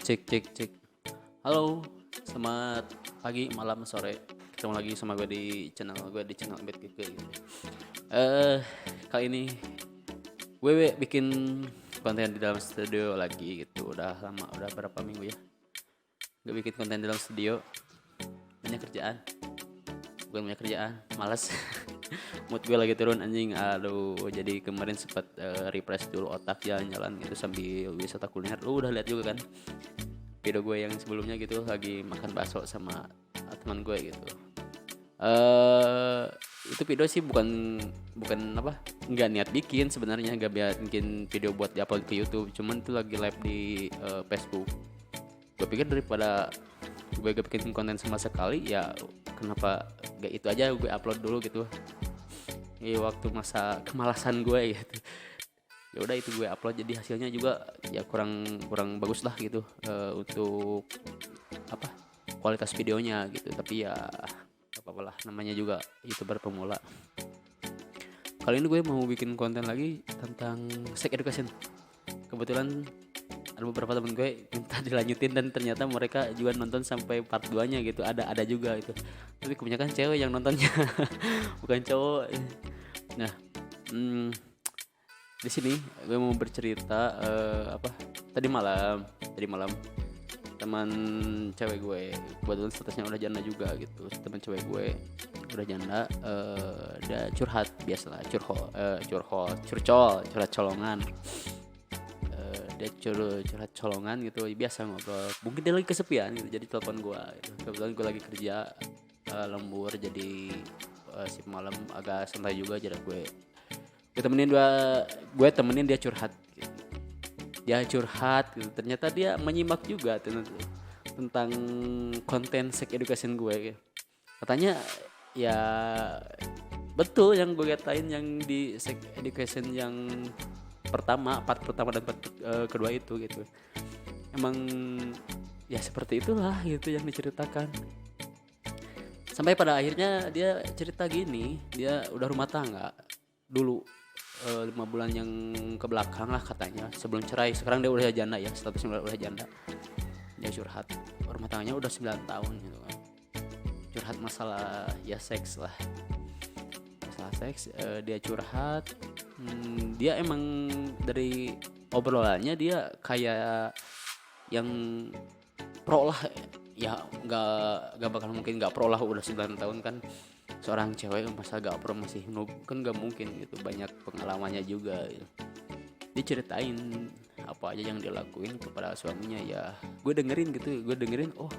Cek cek cek. Halo, selamat pagi, malam, sore. Ketemu lagi sama gue di channel Embed Keke gitu. Eh, Kali ini gue bikin konten di dalam studio lagi gitu. Udah lama, udah berapa minggu ya? Gue bikin konten di dalam studio. Banyak kerjaan. Bukan banyak kerjaan, malas. Mood gue lagi turun anjing. Aduh, jadi kemarin sempat refresh dulu otak jalan-jalan gitu sambil wisata kuliner. Lu udah lihat juga kan? Video gue yang sebelumnya gitu lagi makan bakso sama teman gue gitu. eh itu video sih bukan bukan apa nggak niat bikin sebenarnya, nggak bikin video buat diupload ke YouTube, cuman itu lagi live di Facebook. Gue pikir daripada gue gak bikin konten sama sekali ya, kenapa gak itu aja gue upload dulu gitu ya, waktu masa kemalasan gue gitu. Ya udah itu gue upload, jadi hasilnya juga ya kurang kurang bagus lah gitu, untuk apa kualitas videonya gitu, tapi ya gak apa-apa lah, namanya juga YouTuber pemula. Kali ini gue mau bikin konten lagi tentang sex education. Kebetulan ada beberapa temen gue minta dilanjutin dan ternyata mereka juga nonton sampai part 2 nya gitu, ada juga itu, tapi kebanyakan cewek yang nontonnya bukan cowok. Nah, hmm, di sini gue mau bercerita tadi malam teman cewek gue, kebetulan statusnya udah janda juga gitu, teman cewek gue udah janda, dia curhat biasalah, curhat colongan. Dia curhat colongan gitu, biasa ngobrol, mungkin dia lagi kesepian gitu, jadi telepon gue gitu. Kebetulan gue lagi kerja lembur, jadi shift malam agak santai juga, jadi gue temenin dia curhat gitu. Dia curhat gitu. Ternyata dia menyimak juga tentang konten sex education gue gitu. Katanya ya betul yang gue katain, yang di sex education yang part pertama dan part kedua itu gitu. Emang ya seperti itulah gitu yang diceritakan. Sampai pada akhirnya dia cerita gini, dia udah rumah tangga dulu, 5 bulan yang ke belakang lah katanya, sebelum cerai. Sekarang dia udah janda ya, statusnya udah janda. Dia curhat rumah tangganya udah 9 tahun gitu kan. Curhat masalah ya seks lah, masalah seks. Dia curhat, dia emang dari obrolannya dia kayak yang pro lah ya, nggak bakal mungkin nggak pro lah, udah 9 tahun kan. Seorang cewek masa gak pro masih kan gak mungkin gitu, banyak pengalamannya juga gitu. Dia ceritain apa aja yang dia lakuin kepada suaminya, ya gue dengerin, oh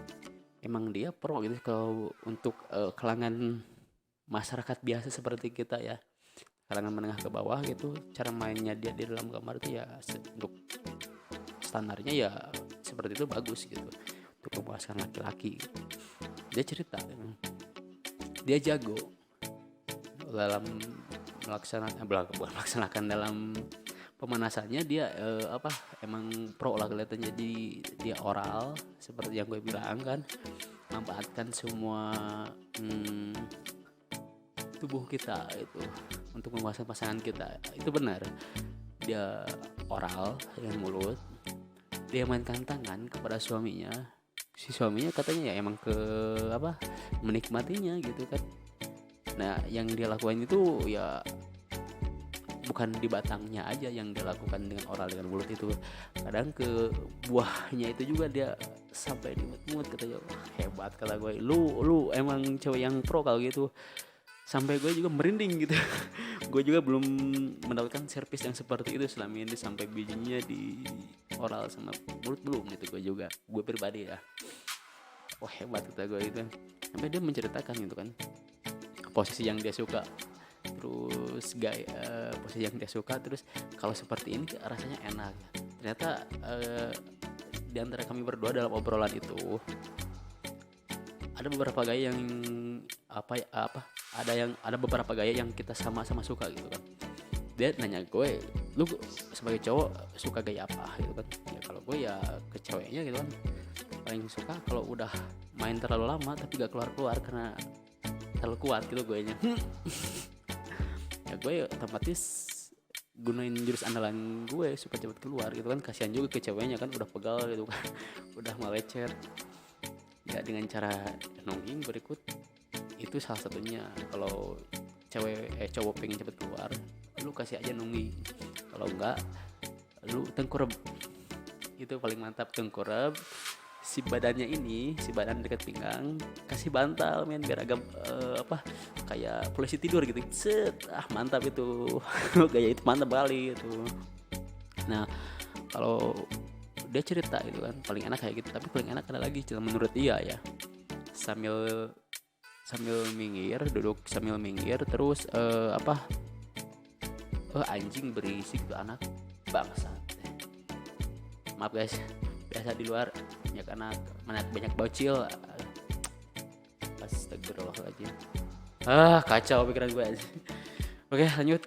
emang dia pro gitu kalau untuk kalangan masyarakat biasa seperti kita ya, kalangan menengah ke bawah gitu. Cara mainnya dia di dalam kamar itu ya untuk standarnya ya seperti itu, bagus gitu untuk memuaskan laki-laki gitu. Dia cerita dia jago dalam melaksanakan dalam pemanasannya. Dia emang pro lah kelihatannya. Jadi dia oral seperti yang gue bilang kan, manfaatkan semua tubuh kita itu untuk memuaskan pasangan kita, itu benar. Dia oral yang mulut, dia mainkan tangan kepada suaminya. Si suaminya katanya ya emang menikmatinya gitu kan. Nah yang dia lakukan itu ya bukan di batangnya aja yang dia lakukan dengan oral, dengan mulut itu, kadang ke buahnya itu juga dia sampai di mulut. Katanya hebat, kata gue, lu emang cewek yang pro kalau gitu. Sampai gue juga merinding gitu. Gue juga belum mendapatkan servis yang seperti itu selama ini, sampai bijinya di oral sama mulut belum gitu. Gue pribadi ya, wah hebat kata gue itu. Sampai dia menceritakan gitu kan posisi yang dia suka, terus posisi yang dia suka, terus kalau seperti ini rasanya enak. Ternyata di antara kami berdua dalam obrolan itu ada beberapa gaya yang ada beberapa gaya yang kita sama-sama suka gitu kan. Dia nanya gue, lu sebagai cowok suka gaya apa gitu kan. Ya kalau gue ya ke ceweknya gitu kan, paling suka kalau udah main terlalu lama tapi gak keluar karena terlalu kuat gitu gue nya. Ya gue otomatis gunain jurus andalan gue supaya cepet keluar gitu kan. Kasihan juga ke ceweknya kan, udah pegal gitu kan. Udah melecet ya dengan cara nongging berikut. Itu salah satunya. Kalau cowok pengen cepet keluar, lu kasih aja nungging. Kalau enggak, lu tengkurap. Itu paling mantap, tengkurap. Si badan dekat pinggang kasih bantal men, biar agak kayak polisi tidur gitu. Set, mantap itu. Gaya itu mantap kali itu. Nah, kalau dia cerita gitu kan paling enak kayak gitu, tapi paling enak ada lagi menurut dia ya, sambil minggir, duduk sambil minggir terus anjing berisik tuh anak bangsat. Maaf guys, biasa di luar banyak bocil. Astagfirullahaladzim. Kacau pikiran gue aja. Oke, lanjut.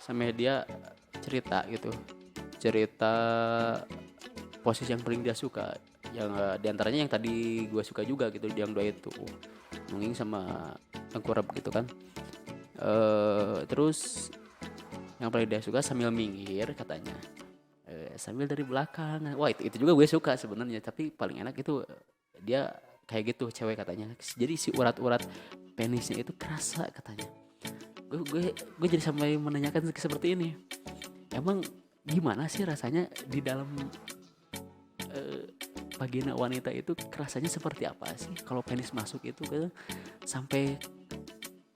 Sampai dia cerita posisi yang paling dia suka, yang diantaranya yang tadi gue suka juga gitu, yang dua itu nungging sama tengkurap gitu kan. Terus yang paling dia suka sambil minggir katanya, sambil dari belakang. Wah, itu juga gue suka sebenarnya, tapi paling enak itu dia kayak gitu cewek katanya. Jadi si urat-urat penisnya itu kerasa katanya. Gue jadi sampai menanyakan seperti ini, emang gimana sih rasanya di dalam vagina wanita itu, rasanya seperti apa sih kalau penis masuk itu kan, sampai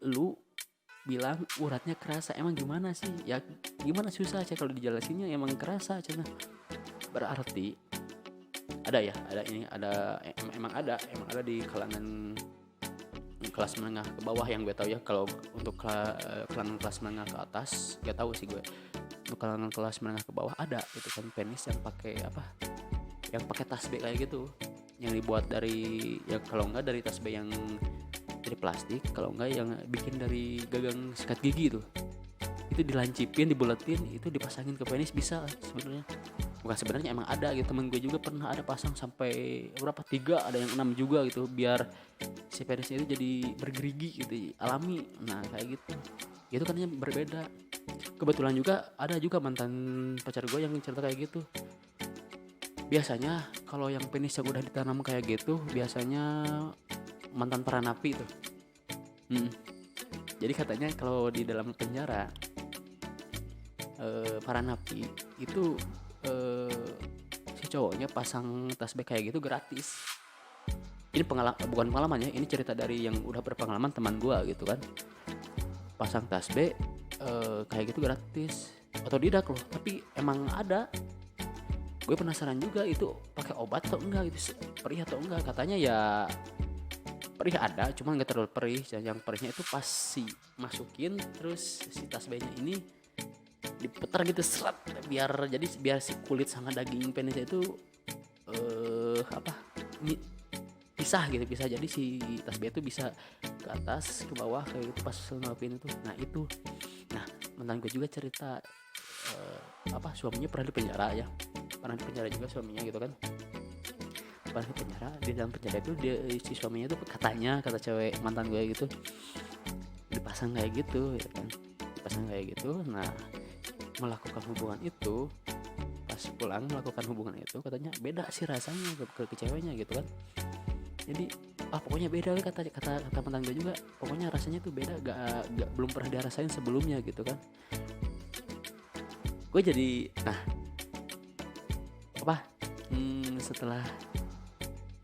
lu bilang uratnya kerasa, emang gimana sih ya? Gimana, susah aja kalau dijelasinnya, emang kerasa aja. Berarti emang ada di kalangan kelas menengah ke bawah yang gue tahu ya. Kalau untuk kalangan kelas menengah ke atas gak tahu sih gue. Untuk kalangan kelas menengah ke bawah ada itu kan penis yang pakai tasbih kayak gitu, yang dibuat dari, ya kalau enggak dari tasbih yang dari plastik, kalau enggak yang bikin dari gagang sikat gigi itu dilancipin, dibuletin, itu dipasangin ke penis bisa sebenarnya. Bukan sebenarnya, emang ada gitu. Temen gue juga pernah ada pasang sampai berapa, 3, ada yang 6 juga gitu, biar si penisnya itu jadi bergerigi gitu, alami. Nah kayak gitu, itu kan berbeda. Kebetulan juga ada juga mantan pacar gue yang cerita kayak gitu. Biasanya kalau yang penis yang udah ditanam kayak gitu, biasanya mantan para napi tuh. Jadi katanya kalau di dalam penjara, para napi itu si cowoknya pasang tasbih kayak gitu gratis. Ini bukan pengalaman ya, ini cerita dari yang udah berpengalaman, teman gue gitu kan. Pasang tasbih kayak gitu gratis, otodidak loh, tapi emang ada. Gue penasaran juga itu pakai obat atau enggak gitu, perih atau enggak. Katanya ya perih ada, cuma nggak terlalu perih. Yang perihnya itu pas si masukin, terus si tasbihnya ini diputar gitu, seret, biar si kulit sama daging penisnya itu pisah gitu, bisa jadi si tasbih itu bisa ke atas ke bawah kayak gitu pas ngelakuin itu. Nah mantan gue juga cerita suaminya pernah di penjara juga suaminya gitu kan. Pas di penjara, di dalam penjara itu si suaminya tuh katanya, kata cewek mantan gue gitu, dipasang kayak gitu ya kan, nah melakukan hubungan itu, pas pulang melakukan hubungan itu katanya beda sih rasanya ke ceweknya gitu kan. Jadi pokoknya beda, kata mantan gue juga, pokoknya rasanya tuh beda, gak belum pernah dia rasain sebelumnya gitu kan. Gue jadi setelah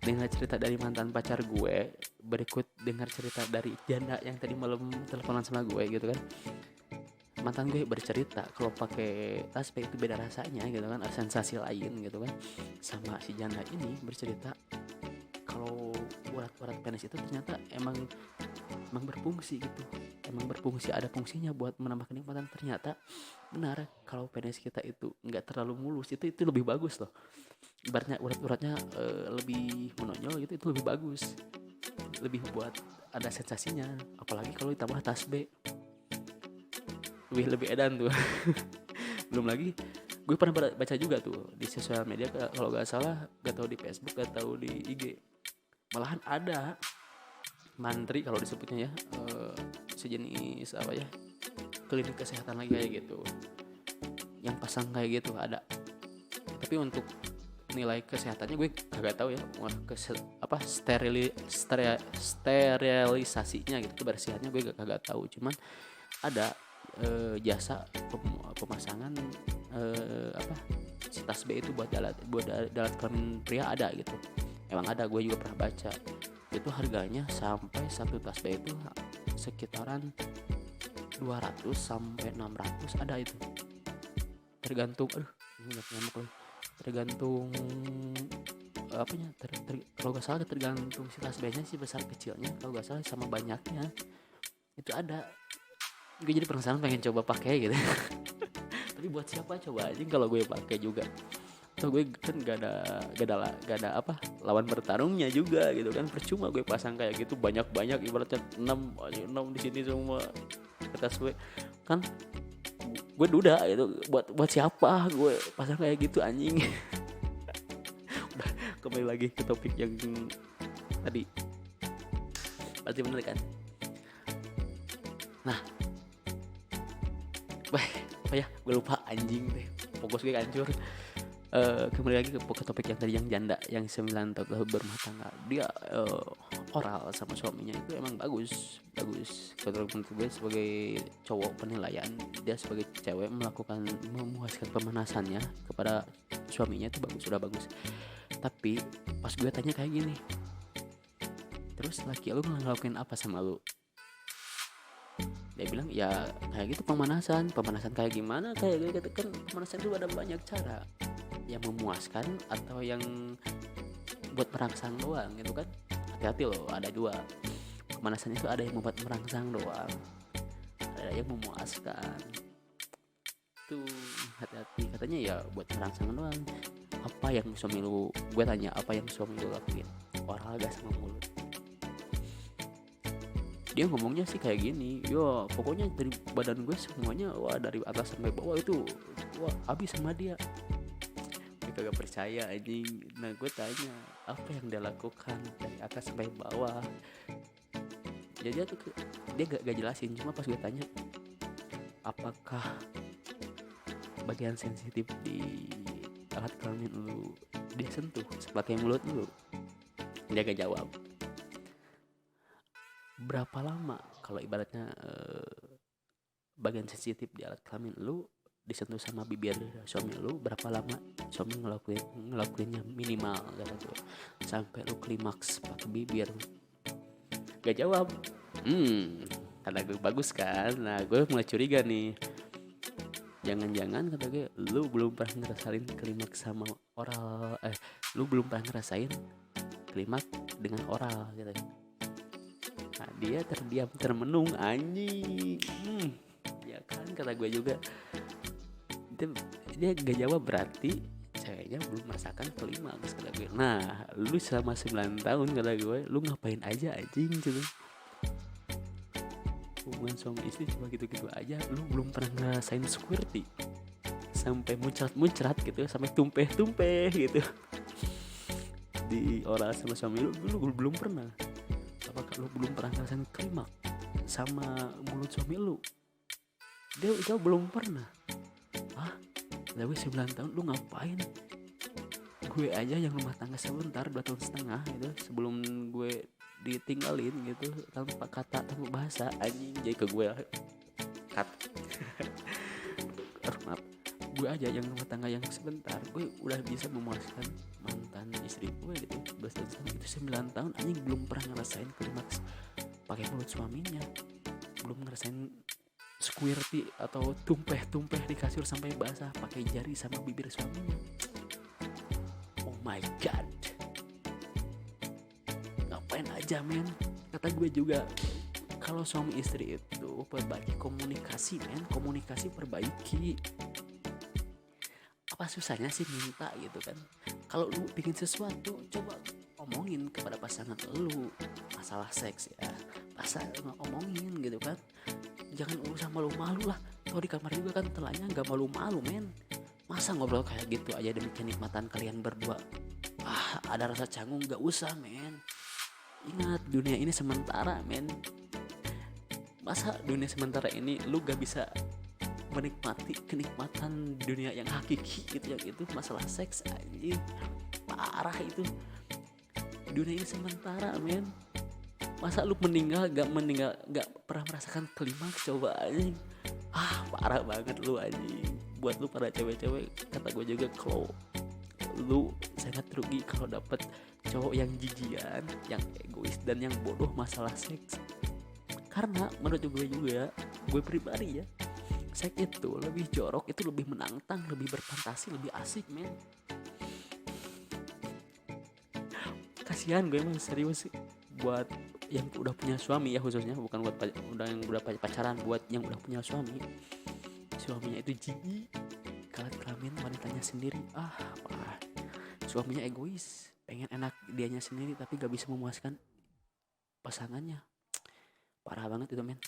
dengar cerita dari mantan pacar gue, berikut dengar cerita dari janda yang tadi malam teleponan sama gue gitu kan. Mantan gue bercerita kalau pakai tasbih itu beda rasanya gitu kan, ada sensasi lain gitu kan. Sama si janda ini bercerita kalau urat-urat penis itu ternyata emang berfungsi gitu, ada fungsinya buat menambah kenikmatan. Ternyata benar, kalau penis kita itu nggak terlalu mulus, itu lebih bagus loh. Ibaratnya urat-uratnya lebih menonjol gitu, itu lebih bagus, lebih buat ada sensasinya. Apalagi kalau ditambah tasbih, lebih edan tuh. Belum lagi gue pernah baca juga tuh di sosial media, kalau nggak salah, nggak tahu di Facebook, nggak tahu di IG, malahan ada mantri kalau disebutnya ya, sejenis klinik kesehatan lagi kayak gitu yang pasang kayak gitu ada, tapi untuk nilai kesehatannya gue kagak tahu ya. Sterilisasinya gitu, kebersihannya gue kagak tahu. Cuman ada jasa pemasangan si tas B itu buat alat kelamin pria ada gitu. Emang ada, gue juga pernah baca. Itu harganya sampai satu tas B itu sekitaran 200 sampai 600 ada itu. Tergantung tergantung kalau nggak salah tergantung si tas B-nya sih besar kecilnya, kalau nggak salah sama banyaknya itu ada. Gue jadi penasaran pengen coba pakai gitu. Tapi buat siapa coba aja kalau gue pakai juga. Atau gue kan gak ada lawan bertarungnya juga gitu kan, percuma gue pasang kayak gitu banyak ibaratnya 6 di sini semua tas gue kan. Gue duda gitu buat siapa gue pasang kayak gitu anjing. Udah, kembali lagi ke topik yang tadi, berarti bener kan. Nah gue lupa anjing deh, fokus gue hancur. Kembali lagi ke topik yang tadi, yang janda yang 9 tahun berumah tangga, dia oral sama suaminya itu emang bagus. Kalau menurut gue sebagai cowok penilaian, dia sebagai cewek memuaskan pemanasannya kepada suaminya itu sudah bagus. Tapi pas gue tanya kayak gini, terus laki lu ngelakuin apa sama lu? Dia bilang ya kayak gitu pemanasan kayak gimana, kayak gitu kan. Pemanasan itu ada banyak cara, yang memuaskan atau yang buat merangsang doang gitu kan. Hati-hati loh, ada dua. Pemanasan itu ada yang membuat merangsang doang, ada yang memuaskan. Tuh hati-hati, katanya ya buat merangsang doang. Apa yang suami lu, gue tanya apa yang suami lu lakuin? Oral gak sama mulut? Dia ngomongnya sih kayak gini, yo pokoknya dari badan gue semuanya, wah dari atas sampai bawah itu wah habis sama dia. Dia kagak percaya anjing. Nah gue tanya apa yang dia lakukan dari atas sampai bawah. Jadi dia gak jelasin. Cuma pas gue tanya apakah bagian sensitif di alat kelamin lu dia sentuh pakai mulut lu, dia gak jawab. Berapa lama kalau ibaratnya bagian sensitif di alat kelamin lu disentuh sama bibir suami lu, berapa lama suami ngelakuinnya? Minimal kata gue sampai lu klimaks pakai bibir. Gak jawab. Kata gue bagus kan. Nah gue mulai curiga nih, jangan-jangan kata gue lu belum pernah ngerasain klimaks sama oral, lu belum pernah ngerasain klimaks dengan oral gitu. Nah, dia terdiam termenung anjing. Ya kan kata gue juga. Dia gak jawab, berarti ceweknya belum merasakan klimaks kata gue. Nah lu selama 9 tahun kata gue, lu ngapain aja anjing gitu. Hubungan suami istri cuma gitu-gitu aja, lu belum pernah ngerasain squirty sampai muncrat gitu, sampai tumpeh gitu di oral sama suami lu belum pernah. Apakah lu belum pernah ngerasain klimaks sama mulut suami lu? Dia belum pernah. Udah gue 9 tahun lu ngapain? Gue aja yang rumah tangga sebentar 2 tahun setengah gitu, sebelum gue ditinggalin gitu tanpa kata tanpa bahasa anjing. Jadi ke gue cut. Maaf, gue aja yang rumah tangga yang sebentar, gue udah bisa memuaskan mantan istri gue gitu 12 tahun itu 9 tahun anjing belum pernah ngerasain klimaks pakai mulut suaminya, belum ngerasain squirty atau tumpeh di kasur sampai basah pakai jari sama bibir suaminya. Oh my god, ngapain aja men? Kata gue juga, kalau suami istri itu perbaiki komunikasi men, komunikasi perbaiki. Apa susahnya sih minta gitu kan? Kalau lu bikin sesuatu, coba omongin kepada pasangan lu. Masalah seks ya, omongin gitu kan. Jangan urusan malu-malu lah. Kalau di kamar juga kan telanya gak malu-malu men. Masa ngobrol kayak gitu aja demi kenikmatan kalian berdua? Ada rasa canggung gak usah men. Ingat dunia ini sementara men. Masa dunia sementara ini lu gak bisa menikmati kenikmatan dunia yang hakiki gitu, yang itu masalah seks anjing. Parah itu. Dunia ini sementara men. Masa lu meninggal gak pernah merasakan klimaks, coba anjing. Parah banget lu anjing. Buat lu para cewek-cewek, kata gue juga, kalau lu sangat rugi kalau dapet cowok yang jijian, yang egois dan yang bodoh masalah seks. Karena menurut gue pribadi ya, seks itu lebih jorok, itu lebih menantang, lebih berfantasi, lebih asik men. Kasihan gue emang serius sih buat yang udah punya suami ya, khususnya bukan buat yang udah pacaran, buat yang udah punya suaminya itu jijik kelamin wanitanya sendiri. Parah. Suaminya egois, pengen enak dianya sendiri tapi gak bisa memuaskan pasangannya. Parah banget itu men.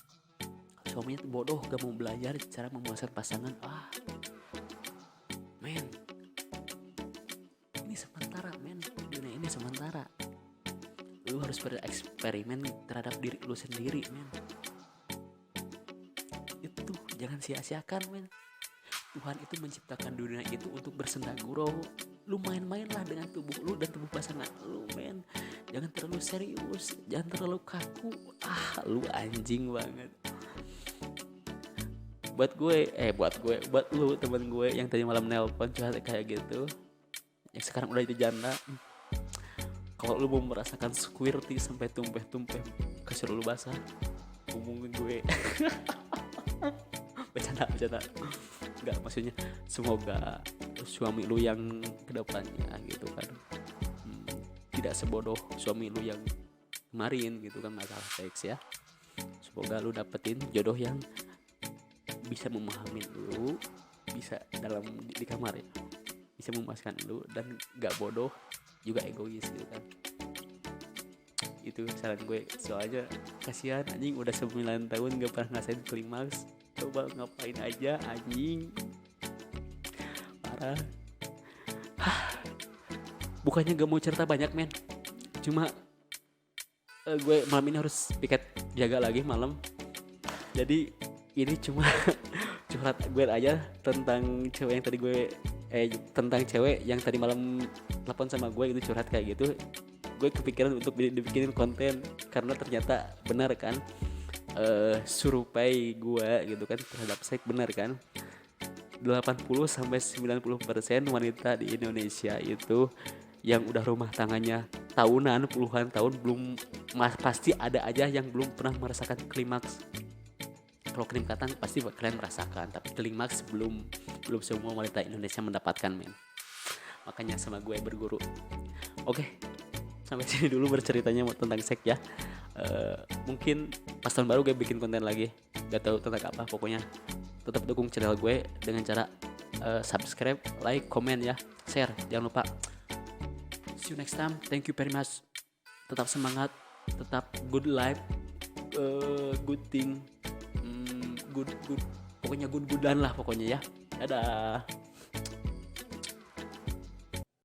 Suaminya tuh bodoh, gak mau belajar cara memuaskan pasangan. Men, ini sementara men, dunia ini sementara. Lu harus bereksperimen terhadap diri lu sendiri men. Itu jangan sia-siakan men. Tuhan itu menciptakan dunia itu untuk bersenda gurau. Lu main-mainlah dengan tubuh lu dan tubuh pasangan lu men. Jangan terlalu serius, jangan terlalu kaku. Lu anjing banget. Buat lu teman gue yang tadi malam nelpon curhat kayak gitu, yang sekarang udah jadi janda, kalau lu mau merasakan squirty sampai tumpeh-tumpeh kasur lu basah, hubungin gue. Bercanda. Enggak, maksudnya semoga suami lu yang kedepannya gitu kan tidak sebodoh suami lu yang kemarin gitu kan masalah seks ya. Semoga lu dapetin jodoh yang bisa memahami lu, bisa dalam di kamar ya, bisa memuaskan lu dan gak bodoh juga egois gitu kan. Itu saran gue, soalnya kasihan anjing udah 9 tahun gak pernah ngerasain klimaks. Coba ngapain aja anjing. Parah. Bukannya gak mau cerita banyak men, cuma gue malam ini harus piket jaga lagi malam. Jadi ini cuma curhat gue aja tentang cewek yang tadi malam telepon sama gue gitu, curhat kayak gitu. Gue kepikiran untuk dibikinin konten karena ternyata benar kan, survei gue gitu kan terhadap seks, benar kan, 80-90% wanita di Indonesia itu yang udah rumah tangannya tahunan, puluhan tahun, pasti ada aja yang belum pernah merasakan klimaks. Kalau kenikmatan pasti kalian merasakan, tapi klimaks belum semua wanita Indonesia mendapatkan men. Makanya sama gue berguru. Oke, sampai sini dulu berceritanya tentang seks ya. Mungkin pas tahun baru gue bikin konten lagi, gak tahu tentang apa. Pokoknya tetap dukung channel gue dengan cara subscribe, like, comment ya, share, jangan lupa. See you next time, thank you very much. Tetap semangat, tetap good life, good thing, good pokoknya good-goodan lah pokoknya ya. Dadah.